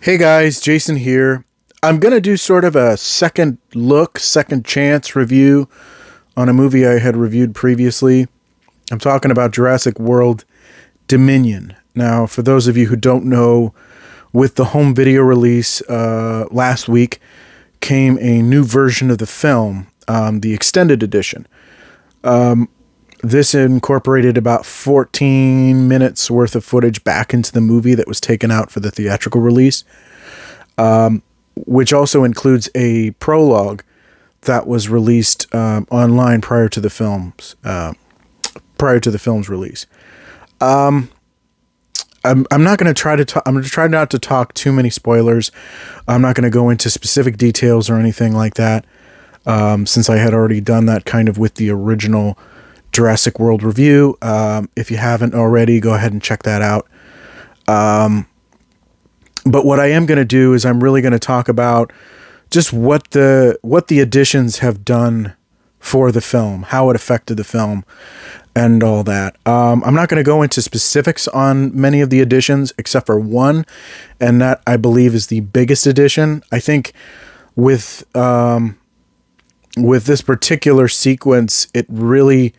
Hey guys, Jason here. I'm going to do sort of a second look, second chance review on a movie I had reviewed previously. I'm talking about Jurassic World Dominion. Now, for those of you who don't know, with the home video release last week came a new version of the film, the extended edition. This incorporated about 14 minutes worth of footage back into the movie that was taken out for the theatrical release, which also includes a prologue that was released online prior to the film's release. I'm not going to try to talk. I'm going to try not to talk too many spoilers. I'm not going to go into specific details or anything like that, since I had already done that kind of with the original Jurassic World review. If you haven't already, go ahead and check that out. But what I am going to do is I'm really going to talk about just what the additions have done for the film, how it affected the film, and all that. I'm not going to go into specifics on many of the additions except for one, and that I believe is the biggest addition. I think with this particular sequence, it really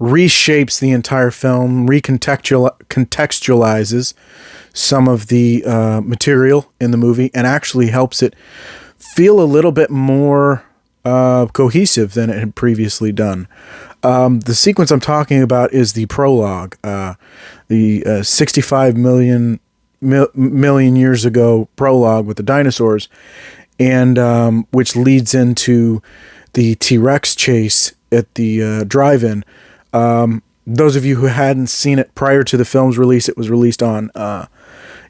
reshapes the entire film, contextualizes some of the material in the movie, and actually helps it feel a little bit more cohesive than it had previously done. The sequence I'm talking about is the prologue, the 65 million years ago prologue with the dinosaurs, and which leads into the T-Rex chase at the drive-in. Those of you who hadn't seen it prior to the film's release, it was released on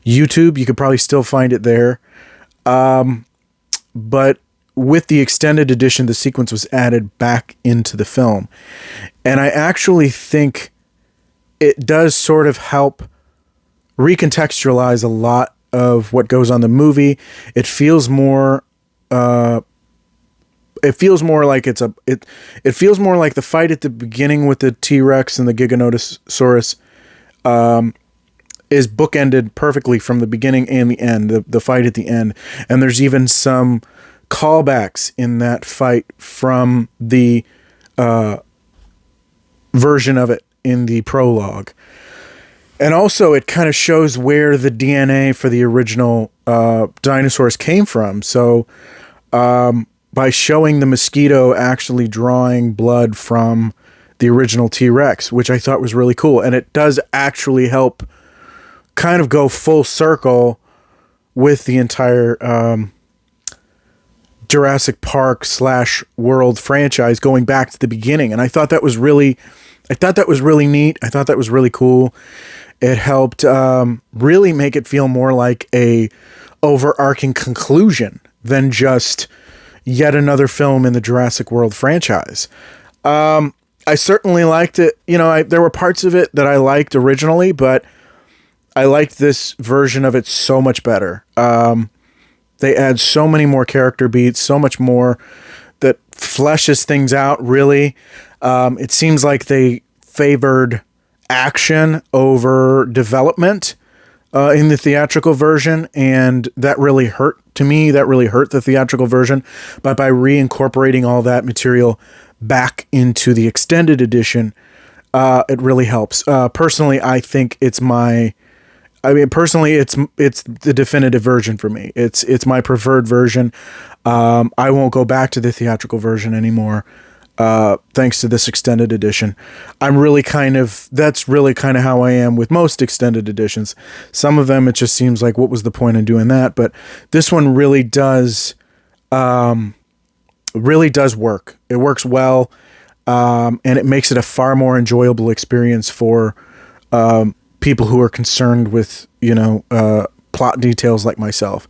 YouTube. You could probably still find it there. But with the extended edition, the sequence was added back into the film. And I actually think it does sort of help recontextualize a lot of what goes on in the movie. It feels more it feels more like it feels more like the fight at the beginning with the T-Rex and the Giganotosaurus is bookended perfectly from the beginning and the end, the fight at the end. And there's even some callbacks in that fight from the version of it in the prologue. And also it kind of shows where the DNA for the original dinosaurs came from. So by showing the mosquito actually drawing blood from the original T-Rex, which I thought was really cool. And it does actually help kind of go full circle with the entire Jurassic Park / World franchise going back to the beginning. And I thought that was really neat. I thought that was really cool. It helped really make it feel more like a overarching conclusion than just yet another film in the Jurassic World franchise. I certainly liked it. There were parts of it that I liked originally, but I liked this version of it so much better. They add so many more character beats, so much more that fleshes things out, really. It seems like they favored action over development in the theatrical version, and that really hurt to me. That really hurt the theatrical version. But by reincorporating all that material back into the extended edition, it really helps. Personally, I think it's the definitive version for me. It's my preferred version. I won't go back to the theatrical version anymore. Thanks to this extended edition. That's really kind of how I am with most extended editions. Some of them, it just seems like, what was the point in doing that? But this one really does work. It works well. And it makes it a far more enjoyable experience for, people who are concerned with, plot details like myself.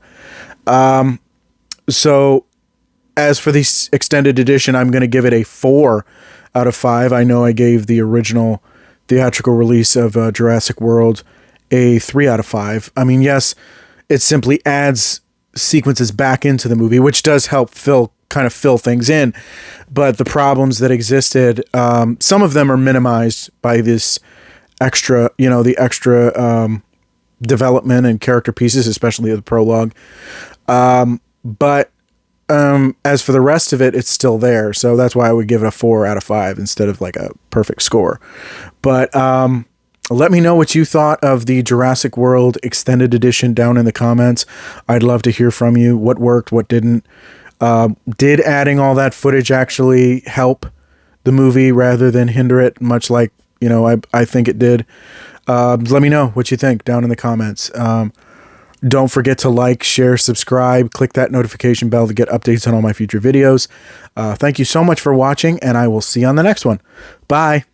So as for the extended edition, I'm going to give it a 4 out of 5. I know I gave the original theatrical release of Jurassic World a 3 out of 5. I mean, yes, it simply adds sequences back into the movie, which does help fill things in. But the problems that existed, some of them are minimized by this extra, the extra development and character pieces, especially the prologue. But as for the rest of it, it's still there. So that's why I would give it a 4 out of 5 instead of like a perfect score. But let me know what you thought of the Jurassic World Extended Edition down in the comments. I'd love to hear from you. What worked, what didn't. Did adding all that footage actually help the movie rather than hinder it, much like, you know, I think it did? Let me know what you think down in the comments. Don't forget to like, share, subscribe, click that notification bell to get updates on all my future videos. Thank you so much for watching, and I will see you on the next one. Bye.